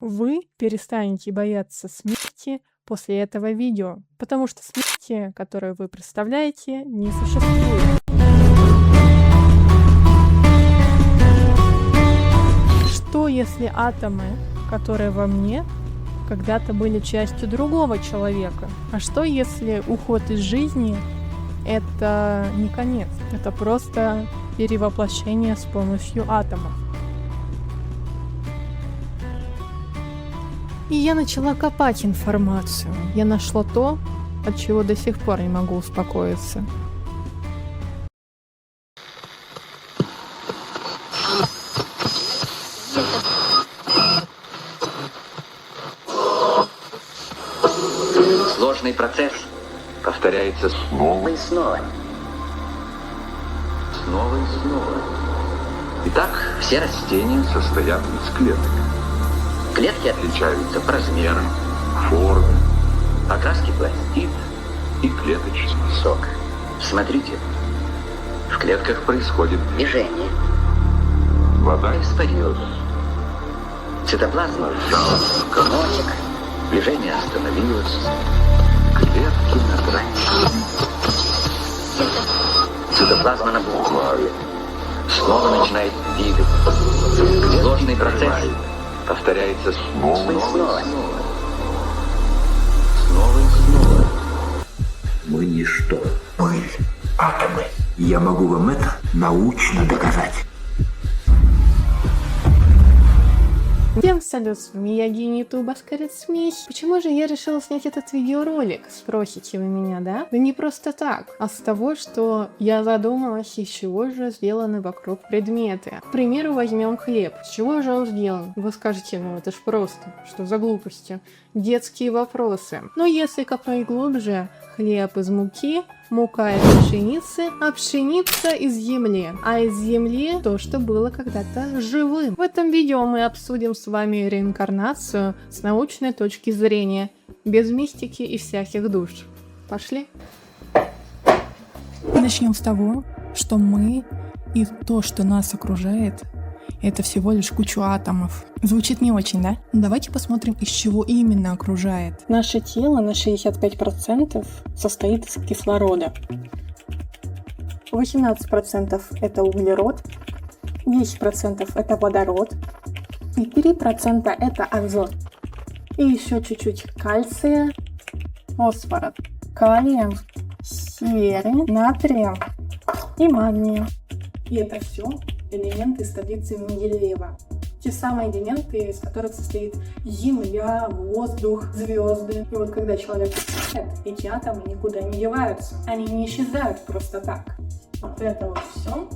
Вы перестанете бояться смерти после этого видео, потому что смерти, которую вы представляете, не существует. Что если атомы, которые во мне, когда-то были частью другого человека? А что если уход из жизни — это не конец, это просто перевоплощение с помощью атомов? И я начала копать информацию. Я нашла то, от чего до сих пор не могу успокоиться. Сложный процесс повторяется снова и снова. Снова и снова. Итак, все растения состоят из клеток. Клетки отличаются по размерам, форме, окраске пластид и клеточный сок. Смотрите, в клетках происходит движение. Вода испарилась. Цитоплазма сжалась в комочек. Движение остановилось. Клетки набрали. Цитоплазма набухла. Снова начинает двигаться. Сложный процесс повторяется снова и снова. Снова и снова. Мы ничто. Пыль. Атомы. Я могу вам это научно доказать. Всем салют, с вами я, гений ютуба Смесь. Почему же я решила снять этот видеоролик, спросите вы меня, да? Да не просто так, а с того, что я задумалась, из чего же сделаны вокруг предметы. К примеру, возьмем хлеб. С чего же он сделан? Вы скажете, ну это ж просто, что за глупости? Детские вопросы. Но если копнуть глубже, хлеб из муки, мука из пшеницы, а пшеница из земли. А из земли то, что было когда-то живым. В этом видео мы обсудим с вами реинкарнацию с научной точки зрения, без мистики и всяких душ. Пошли? Начнем с того, что мы и то, что нас окружает, это всего лишь кучу атомов. Звучит не очень, да? Давайте посмотрим, из чего именно окружает. Наше тело на 65% состоит из кислорода. 18% это углерод, 10% это водород и 3% это азот. И еще чуть-чуть кальция, фосфора, калия, серы, натрия и магния. И это все элементы из таблицы Менделеева. Те самые элементы, из которых состоит Земля, воздух, звезды. И вот когда человек умирает, эти атомы никуда не деваются. Они не исчезают просто так. Вот это вот все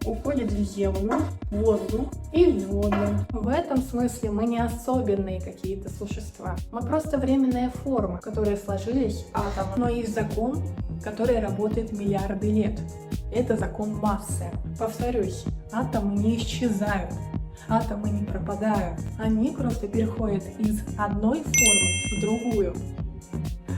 уходит в землю, в воздух и в воду. В этом смысле мы не особенные какие-то существа. Мы просто временная форма, в которой сложились атомы. Но есть закон, который работает миллиарды лет. Это закон массы. Повторюсь, атомы не исчезают, атомы не пропадают. Они просто переходят из одной формы в другую.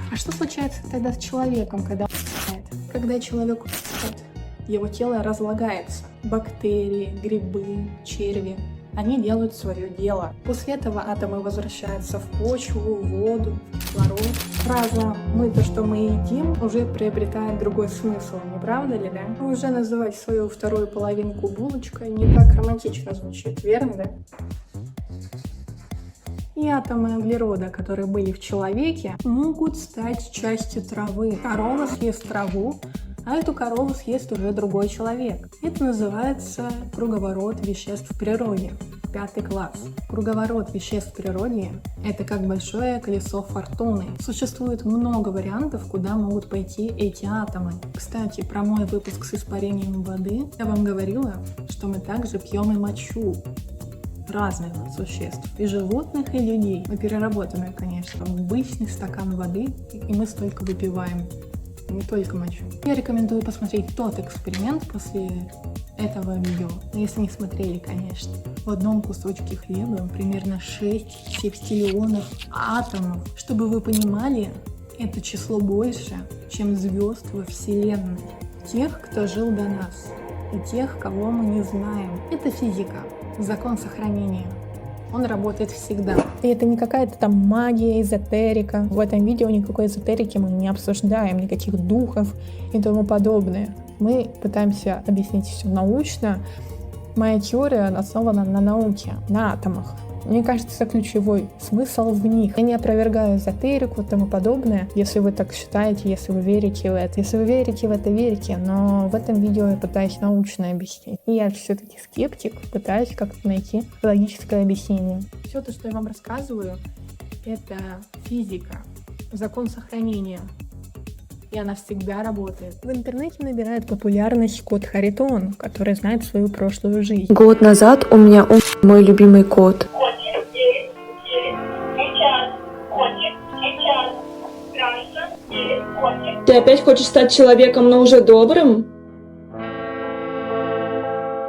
А что случается тогда с человеком, когда он умирает? Когда человек умирает, его тело разлагается. Бактерии, грибы, черви. Они делают свое дело. После этого атомы возвращаются в почву, в воду, в кислород. Фраза «мы то, что мы едим» уже приобретает другой смысл, не правда ли, да? Уже называть свою вторую половинку булочкой не так романтично звучит, верно, да? И атомы углерода, которые были в человеке, могут стать частью травы. Корова съест траву, а эту корову съест уже другой человек. Это называется круговорот веществ в природе. 5 класс. Круговорот веществ в природе – это как большое колесо фортуны. Существует много вариантов, куда могут пойти эти атомы. Кстати, про мой выпуск с испарением воды я вам говорила, что мы также пьем и мочу разных существ, и животных, и людей. Мы переработанные, конечно, в обычный стакан воды, и мы столько выпиваем. Не только мочу. Я рекомендую посмотреть тот эксперимент после этого видео. Если не смотрели, конечно. В одном кусочке хлеба примерно 6 сепстиллионов атомов. Чтобы вы понимали, это число больше, чем звезд во Вселенной. Тех, кто жил до нас, и тех, кого мы не знаем. Это физика, закон сохранения. он работает всегда. И это не какая-то там магия, эзотерика. В этом видео никакой эзотерики мы не обсуждаем, никаких духов и тому подобное. Мы пытаемся объяснить все научно. Моя теория основана на науке, на атомах. Мне кажется, ключевой смысл в них. Я не опровергаю эзотерику и тому подобное, если вы так считаете, если вы верите в это. Если вы верите в это, верите, но в этом видео я пытаюсь научно объяснить. И я все-таки скептик, пытаюсь как-то найти логическое объяснение. Все то, что я вам рассказываю, это физика, закон сохранения. И она всегда работает. В интернете набирает популярность кот Харитон, который знает свою прошлую жизнь. Год назад у меня мой любимый кот. Котик, сейчас. Котик, сейчас. Страшно, котик. Ты опять хочешь стать человеком, но уже добрым?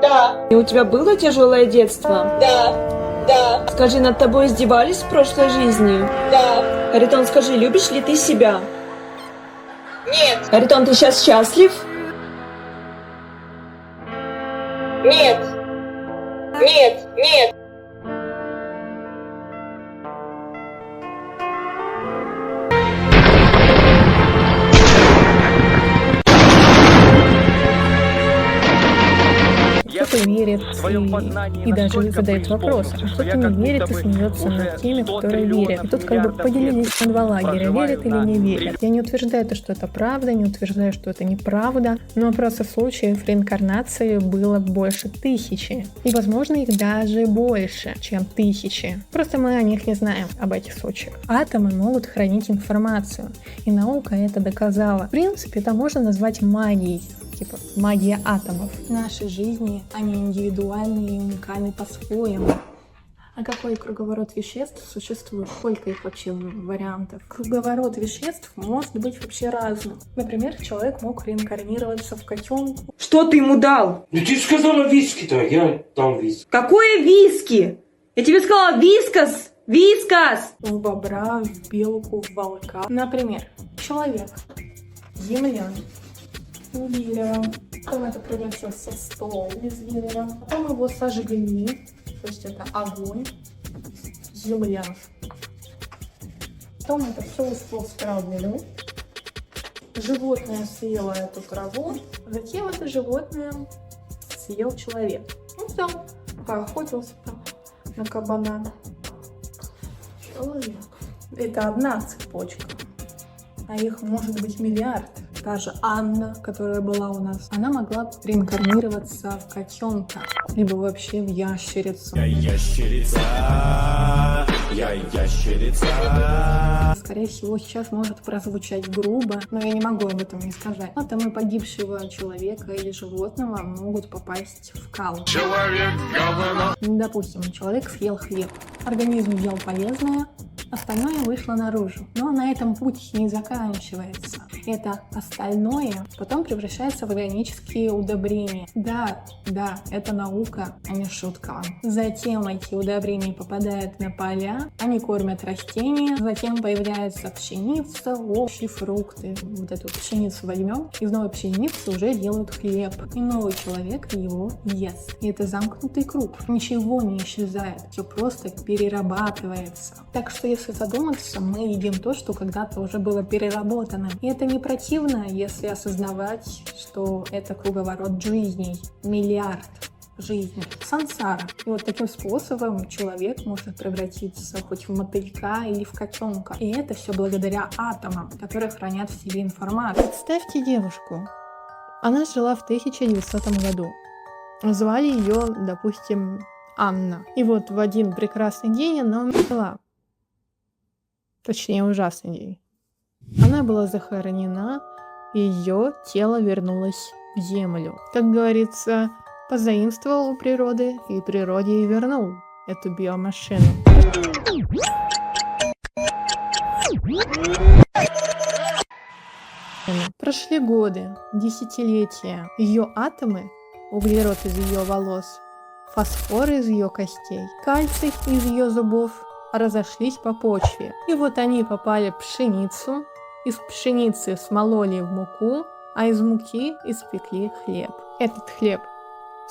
Да, И у тебя было тяжелое детство? да, Скажи, над тобой издевались в прошлой жизни? да. Харитон, скажи, любишь ли ты себя? Нет, Харитон, ты сейчас счастлив? нет, нет, нет. Кто-то верит и даже задает вопрос, а кто-то не верит и смеется над теми, которые верят. И тут как бы поделились на два лагеря, верят или не верят. Я не утверждаю, что это правда, не утверждаю, что это неправда, но просто случаев реинкарнации было больше 1000. И, возможно, их даже больше, чем 1000. Просто мы о них не знаем, об этих случаях. Атомы могут хранить информацию, и наука это доказала. В принципе, это можно назвать магией. Типа магия атомов. В нашей жизни они индивидуальны и уникальны по-своему. А какой круговорот веществ существует? Сколько их вообще вариантов? Круговорот веществ может быть вообще разным. Например, человек мог реинкарнироваться в котенку. Что ты ему дал? Ну ты же сказала виски-то, я дам виски. Какое виски? Я тебе сказала вискас! Вискас! В бобра, в белку, в волка. Например, человек, землян, дерево. Потом это превратился в стол из дерева. Потом его сожгли. То есть это огонь, земля. Потом это все ушло в траву. Животное съело эту траву. Затем это животное съел человек. Ну все, поохотился там на кабана. Человек. Это одна цепочка. А их может быть миллиард. Та же Анна, которая была у нас, она могла реинкарнироваться в котенка, либо вообще в ящерицу. Я ящерица, я ящерица. Скорее всего, сейчас может прозвучать грубо, но я не могу об этом не сказать. Атомы погибшего человека или животного могут попасть в кал. Человек говно. Допустим, человек съел хлеб, организм взял полезное, остальное вышло наружу. Но на этом путь не заканчивается. Это остальное потом превращается в органические удобрения. Да, это наука, а не шутка. Затем эти удобрения попадают на поля, они кормят растения, затем появляется пшеница, овощи, фрукты. Вот эту пшеницу возьмем, из новой пшеницы уже делают хлеб. И новый человек его ест. И это замкнутый круг. Ничего не исчезает, все просто перерабатывается. Так что если задуматься, мы едим то, что когда-то уже было переработано. И это не противно, если осознавать, что это круговорот жизней. Миллиард жизней. Сансара. И вот таким способом человек может превратиться хоть в мотылька или в котенка. И это все благодаря атомам, которые хранят в себе информацию. Представьте девушку. Она жила в 1900 году. Звали ее, допустим, Анна. И вот в один прекрасный день она умерла. Точнее, ужасный день. Она была захоронена, и ее тело вернулось в землю. Как говорится, позаимствовал у природы, и природе и вернул эту биомашину. Прошли годы, десятилетия. Ее атомы, углерод из ее волос, фосфор из ее костей, кальций из ее зубов разошлись по почве. И вот они попали в пшеницу, из пшеницы смололи в муку, а из муки испекли хлеб. Этот хлеб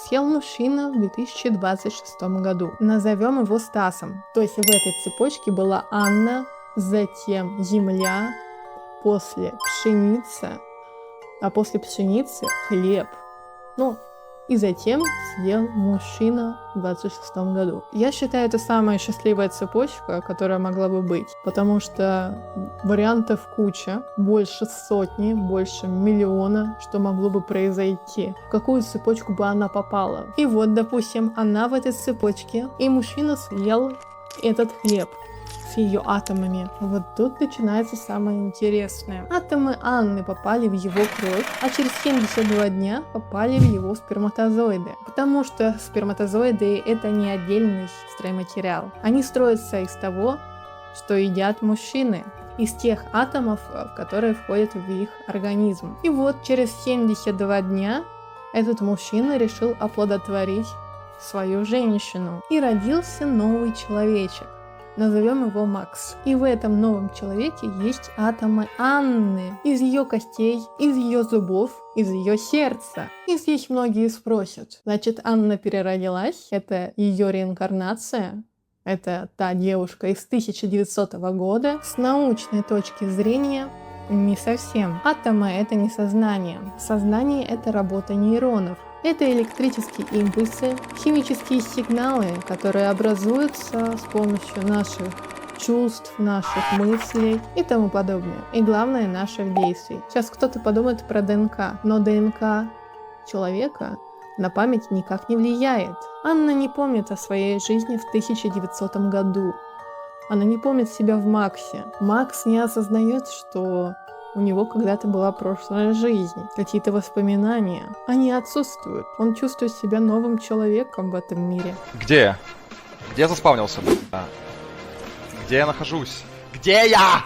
съел мужчина в 2026 году. Назовем его Стасом. То есть в этой цепочке была Анна, затем земля, после пшеница, а после пшеницы хлеб. Ну, и затем съел мужчина в 26 году. Я считаю, это самая счастливая цепочка, которая могла бы быть, потому что вариантов куча, больше сотни, больше миллиона, что могло бы произойти. В какую цепочку бы она попала. И вот, допустим, она в этой цепочке, и мужчина съел этот хлеб с ее атомами. Вот тут начинается самое интересное. Атомы Анны попали в его кровь, а через 72 дня попали в его сперматозоиды. Потому что сперматозоиды — это не отдельный стройматериал. Они строятся из того, что едят мужчины, из тех атомов, которые входят в их организм. И вот через 72 дня этот мужчина решил оплодотворить свою женщину. И родился новый человечек. Назовем его Макс. И в этом новом человеке есть атомы Анны. Из ее костей, из ее зубов, из ее сердца. И здесь многие спросят. Значит, Анна переродилась? Это ее реинкарнация? Это та девушка из 1900 года? С научной точки зрения, не совсем. Атомы — это не сознание. Сознание — это работа нейронов. Это электрические импульсы, химические сигналы, которые образуются с помощью наших чувств, наших мыслей и тому подобное. И главное, наших действий. Сейчас кто-то подумает про ДНК, но ДНК человека на память никак не влияет. Анна не помнит о своей жизни в 1900 году. Она не помнит себя в Максе. Макс не осознает, что у него когда-то была прошлая жизнь, какие-то воспоминания. Они отсутствуют. Он чувствует себя новым человеком в этом мире. Где я? Где я заспавнился? Где я нахожусь? Где я?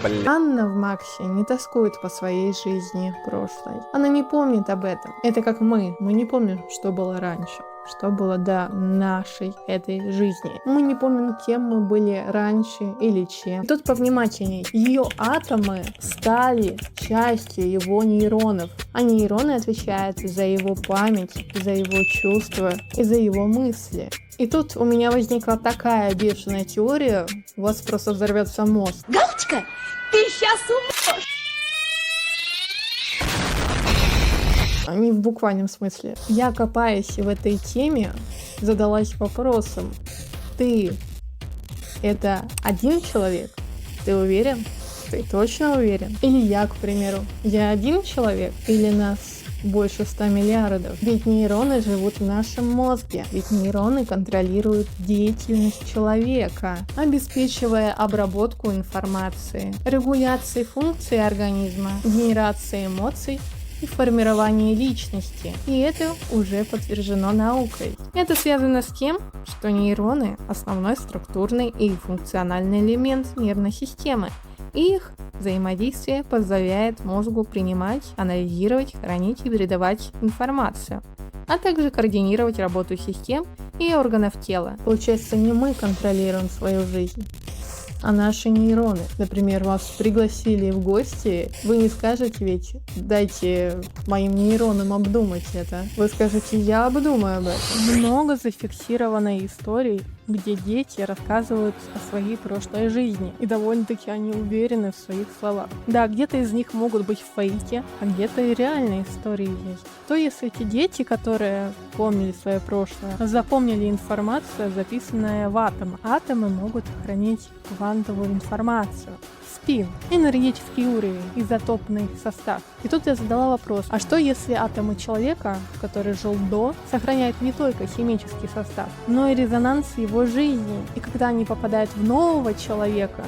Блин. Анна в Максе не тоскует по своей жизни прошлой. Она не помнит об этом. Это как мы. Мы не помним, что было раньше. Что было до нашей этой жизни. Мы не помним, кем мы были раньше или чем. И тут повнимательней. Ее атомы стали частью его нейронов. А нейроны отвечают за его память, за его чувства и за его мысли. И тут у меня возникла такая бешеная теория, у вас просто взорвется мозг. Галочка, ты сейчас умрешь! Не в буквальном смысле. Я, копаясь в этой теме, задалась вопросом. Ты — это один человек? Ты уверен? Ты точно уверен? Или я, к примеру. Я один человек? Или нас больше 100 миллиардов? Ведь нейроны живут в нашем мозге. Ведь нейроны контролируют деятельность человека, обеспечивая обработку информации, регуляции функций организма, генерации эмоций и формирование личности. И это уже подтверждено наукой. Это связано с тем, что нейроны — основной структурный и функциональный элемент нервной системы. И их взаимодействие позволяет мозгу принимать, анализировать, хранить и передавать информацию, а также координировать работу систем и органов тела. Получается, не мы контролируем свою жизнь, а наши нейроны. Например, вас пригласили в гости, вы не скажете ведь: дайте моим нейронам обдумать это. Вы скажете: я обдумаю об этом. Много зафиксировано историй, где дети рассказывают о своей прошлой жизни, и довольно-таки они уверены в своих словах. Да, где-то из них могут быть фейки, а где-то и реальные истории есть. То если эти дети, которые помнили свое прошлое, запомнили информацию, записанную в атомы. Атомы могут хранить квантовую информацию. Спин, энергетический уровень, изотопный состав. И тут я задала вопрос: а что если атомы человека, который жил до, сохраняют не только химический состав, но и резонанс его жизни? И когда они попадают в нового человека,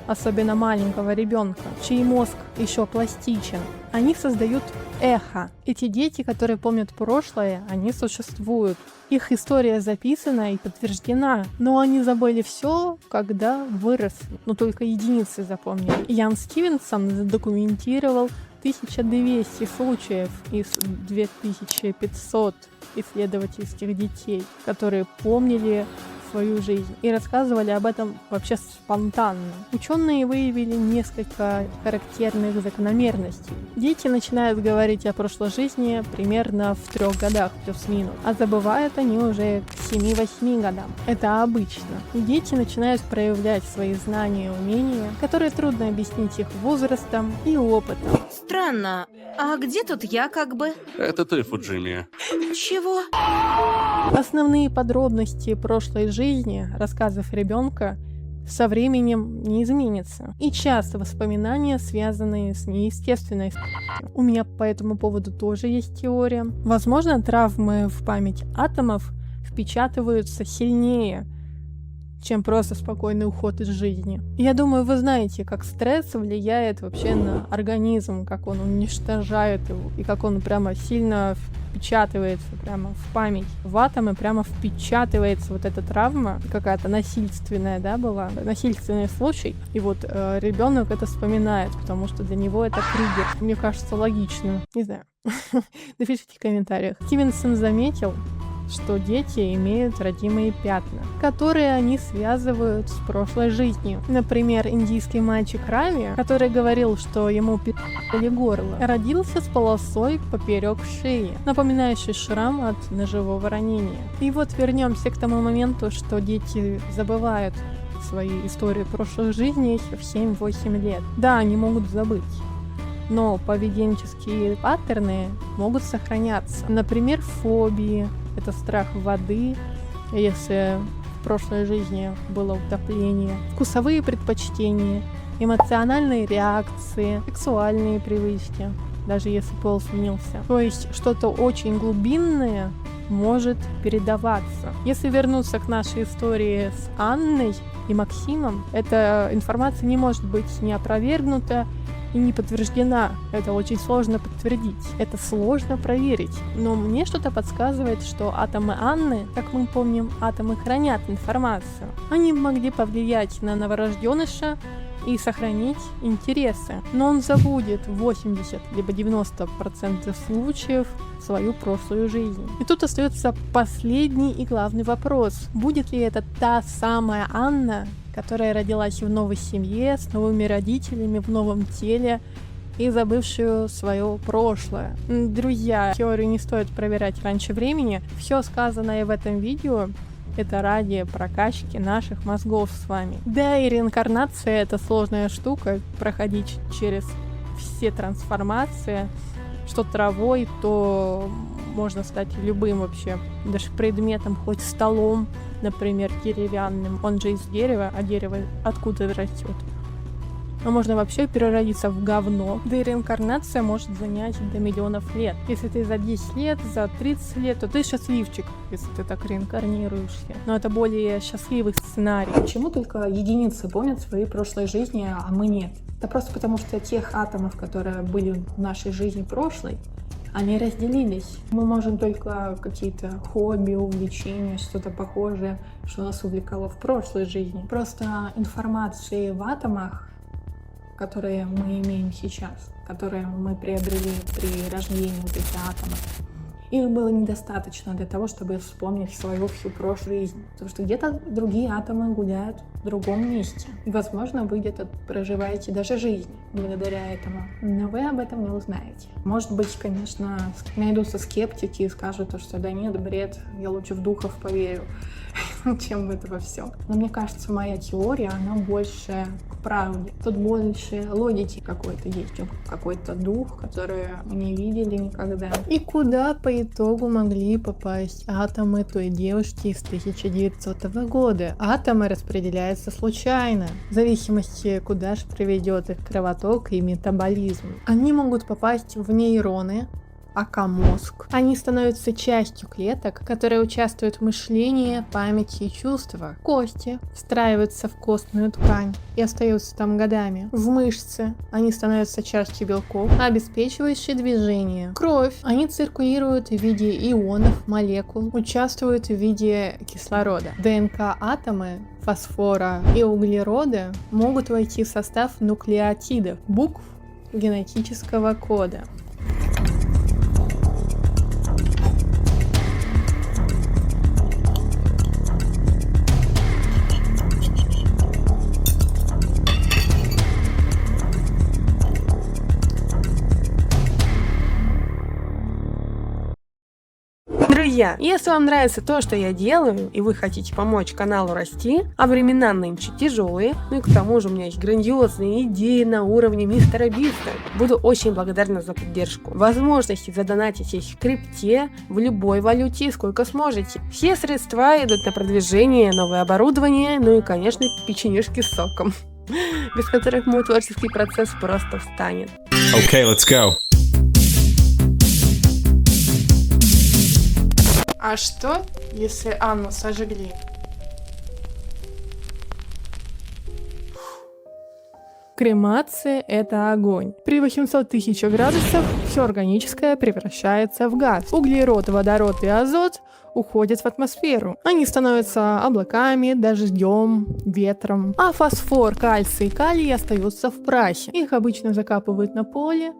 особенно маленького ребенка, чей мозг еще пластичен, они создают эхо. Эти дети, которые помнят прошлое, они существуют. Их история записана и подтверждена, но они забыли все, когда выросли. Но только единицы запомнили. Ян Стивенсон задокументировал 1200 случаев из 2500 исследовательских детей, которые помнили свою жизнь и рассказывали об этом вообще спонтанно. Ученые выявили несколько характерных закономерностей. Дети начинают говорить о прошлой жизни примерно в 3 годах плюс-минус, а забывают они уже к 7-8 годам. Это обычно. Дети начинают проявлять свои знания и умения, которые трудно объяснить их возрастом и опытом. Странно. А где тут я как бы? Это ты, Фуджими. Чего? Основные подробности прошлой жизни рассказов ребенка со временем не изменятся. И часто воспоминания, связанные с неестественной смертью. У меня по этому поводу тоже есть теория. Возможно, травмы в память атомов впечатываются сильнее, чем просто спокойный уход из жизни. Я думаю, вы знаете, как стресс влияет вообще на организм, как он уничтожает его, и как он прямо сильно впечатывается прямо в память. В атомы прямо впечатывается вот эта травма, какая-то насильственная, да, была, насильственный случай, и вот ребенок это вспоминает, потому что для него это триггер. Мне кажется, логично. Не знаю. Напишите в комментариях. Стивенсон заметил, что дети имеют родимые пятна, которые они связывают с прошлой жизнью. Например, индийский мальчик Рави, который говорил, что ему пи***ли горло, родился с полосой поперек шеи, напоминающей шрам от ножевого ранения. И вот вернемся к тому моменту, что дети забывают свои истории прошлой жизни в 7-8 лет. Да, они могут забыть, но поведенческие паттерны могут сохраняться. Например, фобии. Это страх воды, если в прошлой жизни было утопление. Вкусовые предпочтения, эмоциональные реакции, сексуальные привычки, даже если пол сменился. То есть что-то очень глубинное может передаваться. Если вернуться к нашей истории с Анной и Максимом, эта информация не может быть не опровергнута и не подтверждена. Это очень сложно подтвердить. Это сложно проверить. Но мне что-то подсказывает, что атомы Анны, как мы помним, атомы хранят информацию. Они могли повлиять на новорожденныша и сохранить интересы. Но он забудет 80 либо 90% случаев свою прошлую жизнь. И тут остается последний и главный вопрос. Будет ли это та самая Анна, которая родилась в новой семье, с новыми родителями, в новом теле и забывшую свое прошлое? Друзья, теорию не стоит проверять раньше времени. Все сказанное в этом видео — это ради прокачки наших мозгов с вами. Да, и реинкарнация — это сложная штука, проходить через все трансформации, что травой, то можно стать любым вообще, даже предметом, хоть столом, например, деревянным, он же из дерева, а дерево откуда растет. А можно вообще переродиться в говно. Да и реинкарнация может занять до миллионов лет. Если ты за 10 лет, за 30 лет, то ты счастливчик, если ты так реинкарнируешься. Но это более счастливый сценарий. Почему только единицы помнят свои прошлые жизни, а мы нет? Это просто потому, что тех атомов, которые были в нашей жизни прошлой, они разделились. Мы можем только какие-то хобби, увлечения, что-то похожее, что нас увлекало в прошлой жизни. Просто информации в атомах, которые мы имеем сейчас, которые мы приобрели при рождении вот этих атомов, их было недостаточно для того, чтобы вспомнить свою всю прошлую жизнь. Потому что где-то другие атомы гуляют в другом месте. И, возможно, вы где-то проживаете даже жизнь благодаря этому. Но вы об этом не узнаете. Может быть, конечно, найдутся скептики и скажут, что да нет, бред, я лучше в духов поверю, чем в это во все. Но мне кажется, моя теория, она больше к правде. Тут больше логики какой-то есть, какой-то дух, который мы не видели никогда. И куда по итогу могли попасть атомы той девушки из 1900 года? Атомы распределяются случайно, в зависимости, куда же приведет их кровоток и метаболизм. Они могут попасть в нейроны, мозг. Они становятся частью клеток, которые участвуют в мышлении, памяти и чувствах. Кости встраиваются в костную ткань и остаются там годами. В мышцы они становятся частью белков, обеспечивающие движение. Кровь. Они циркулируют в виде ионов, молекул, участвуют в виде кислорода. ДНК-атомы фосфора и углерода могут войти в состав нуклеотидов, букв генетического кода. Друзья, если вам нравится то, что я делаю, и вы хотите помочь каналу расти, а времена нынче тяжелые, ну и к тому же у меня есть грандиозные идеи на уровне мистера Биста, буду очень благодарна за поддержку. Возможности задонатить есть в крипте, в любой валюте, сколько сможете. Все средства идут на продвижение, новое оборудование, ну и, конечно, печенюшки с соком, без которых мой творческий процесс просто встанет. Okay, let's go. А что, если Анну сожгли? Кремация – это огонь. При 800 тысяч градусах все органическое превращается в газ. Углерод, водород и азот уходят в атмосферу. Они становятся облаками, дождем, ветром. А фосфор, кальций и калий остаются в прахе. Их обычно закапывают на поле,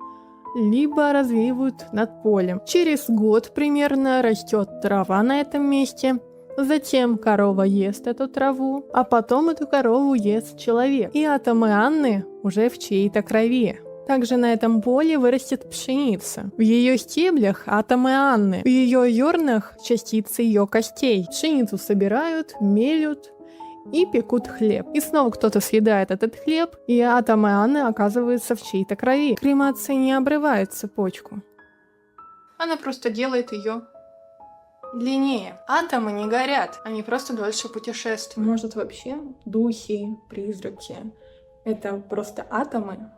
либо развеивают над полем. Через год примерно растет трава на этом месте. Затем корова ест эту траву, а потом эту корову ест человек. И атомы Анны уже в чьей-то крови. Также на этом поле вырастет пшеница. В ее стеблях атомы Анны, в ее зернах частицы ее костей. Пшеницу собирают, мелют и пекут хлеб. И снова кто-то съедает этот хлеб, и атомы Анны оказываются в чьей-то крови. Кремация не обрывает цепочку. Она просто делает ее длиннее. Атомы не горят, они просто дольше путешествуют. Может, вообще духи, призраки — это просто атомы,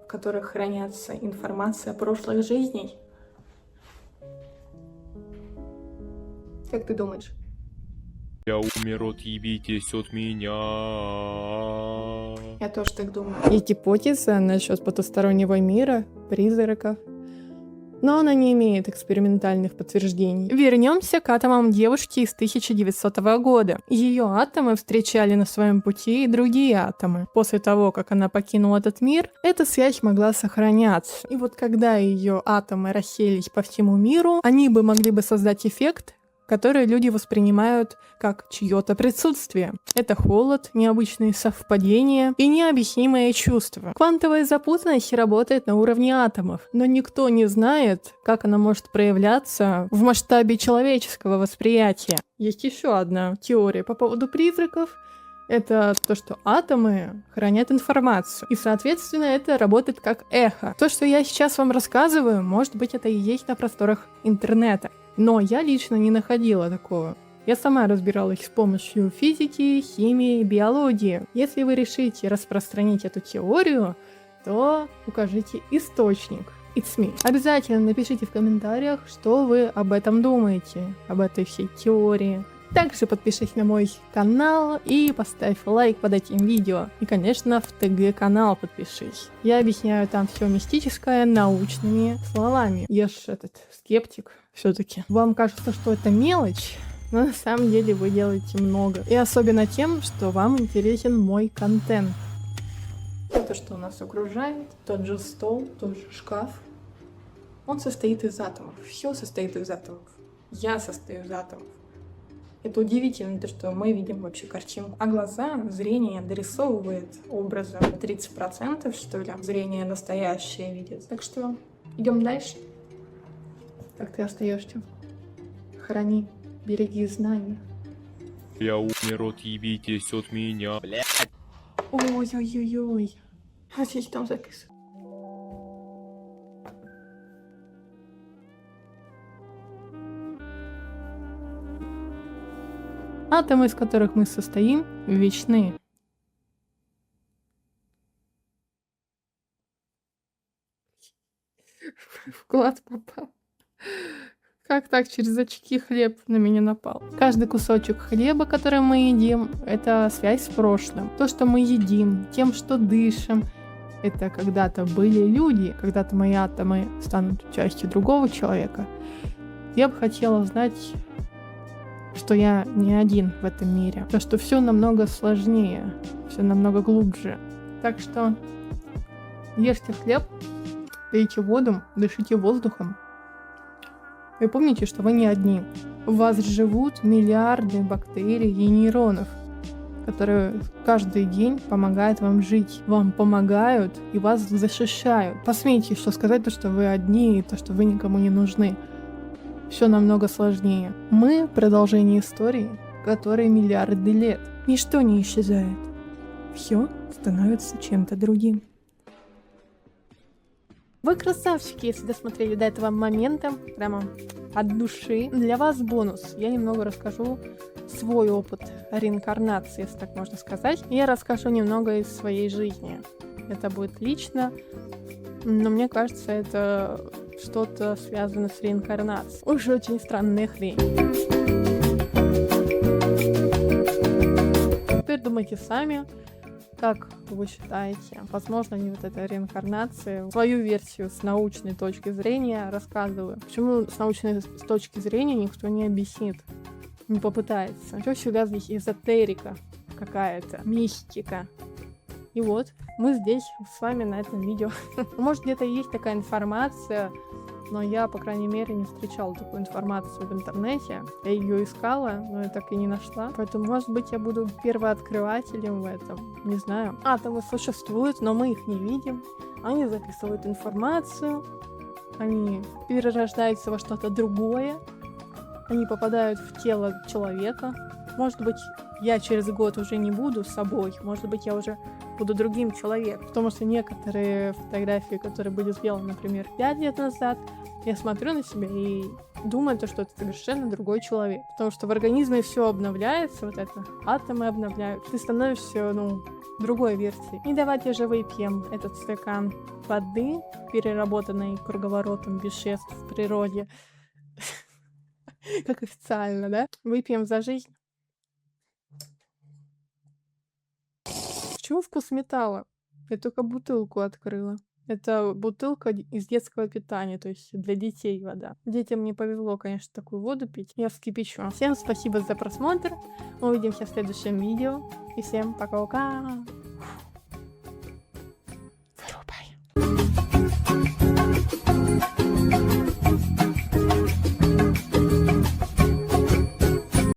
в которых хранятся информация прошлых жизней? Как ты думаешь? Я умер, отъебитесь от меня. Я тоже так думаю. И гипотеза насчет потустороннего мира, призраков, но она не имеет экспериментальных подтверждений. Вернемся к атомам девушки из 1900 года. Ее атомы встречали на своем пути и другие атомы. После того, как она покинула этот мир, эта связь могла сохраняться. И вот когда ее атомы расселись по всему миру, они бы могли бы создать эффект, которые люди воспринимают как чье-то присутствие. Это холод, необычные совпадения и необъяснимое чувство. Квантовая запутанность работает на уровне атомов, но никто не знает, как она может проявляться в масштабе человеческого восприятия. Есть еще одна теория по поводу призраков. Это то, что атомы хранят информацию. И, соответственно, это работает как эхо. То, что я сейчас вам рассказываю, может быть, это и есть на просторах интернета. Но я лично не находила такого. Я сама разбиралась с помощью физики, химии, биологии. Если вы решите распространить эту теорию, то укажите источник. It's me. Обязательно напишите в комментариях, что вы об этом думаете, об этой всей теории. Также подпишись на мой канал и поставь лайк под этим видео. И, конечно, в ТГ-канал подпишись. Я объясняю там все мистическое научными словами. Я ж скептик все-таки. Вам кажется, что это мелочь, но на самом деле вы делаете много. И особенно тем, что вам интересен мой контент. Это что нас окружает, тот же стол, тот же шкаф. Он состоит из атомов. Все состоит из атомов. Я состою из атомов. Это удивительно, то, что мы видим вообще картинку. А глаза, зрение дорисовывает образы. 30%, что ли, зрение настоящее видит. Так что идем дальше. Так ты остаешься. Храни, береги знания. Я умер, отъебитесь от меня. Блядь. Ой-ой-ой-ой. А здесь там запись. Атомы, из которых мы состоим, вечны. В глаз попал. Как так через очки хлеб на меня напал? Каждый кусочек хлеба, который мы едим, это связь с прошлым. То, что мы едим, тем, что дышим, это когда-то были люди, когда-то мои атомы станут частью другого человека. Я бы хотела знать, что я не один в этом мире. То, что все намного сложнее, все намного глубже. Так что ешьте хлеб, пейте воду, дышите воздухом. И помните, что вы не одни. В вас живут миллиарды бактерий и нейронов, которые каждый день помогают вам жить. Вам помогают и вас защищают. Посмейте что сказать, то, что вы одни, и то, что вы никому не нужны. все намного сложнее. Мы — продолжение истории, которой миллиарды лет. Ничто не исчезает. Все становится чем-то другим. Вы красавчики, если досмотрели до этого момента, прямо от души. Для вас бонус. Я немного расскажу свой опыт реинкарнации, если так можно сказать. Я расскажу немного из своей жизни. Это будет лично, но мне кажется, это что-то связано с реинкарнацией. Уж очень странная хрень. Теперь думайте сами, как вы считаете, возможно ли вот эта реинкарнация? Свою версию с научной точки зрения рассказываю. Почему с научной точки зрения никто не объяснит, не попытается? Все всегда здесь эзотерика какая-то, мистика. И вот, мы здесь с вами на этом видео. Может, где-то есть такая информация, но я, по крайней мере, не встречала такую информацию в интернете. Я ее искала, но я так и не нашла. Поэтому, может быть, я буду первооткрывателем в этом. Не знаю. Атомы существуют, но мы их не видим. Они записывают информацию, они перерождаются во что-то другое, они попадают в тело человека. Может быть, я через год уже не буду собой, может быть, я уже буду другим человеком. Потому что некоторые фотографии, которые были сделаны, например, 5 лет назад, я смотрю на себя и думаю, что это совершенно другой человек. Потому что в организме все обновляется, вот это, атомы обновляются. Ты становишься, другой версией. И давайте же выпьем этот стакан воды, переработанной круговоротом веществ в природе. Как официально, да? Выпьем за жизнь. Почему вкус металла? Я только бутылку открыла. Это бутылка из детского питания, то есть для детей вода. Детям не повезло, конечно, такую воду пить. Я вскипячу. Всем спасибо за просмотр. Увидимся в следующем видео. И всем пока-пока.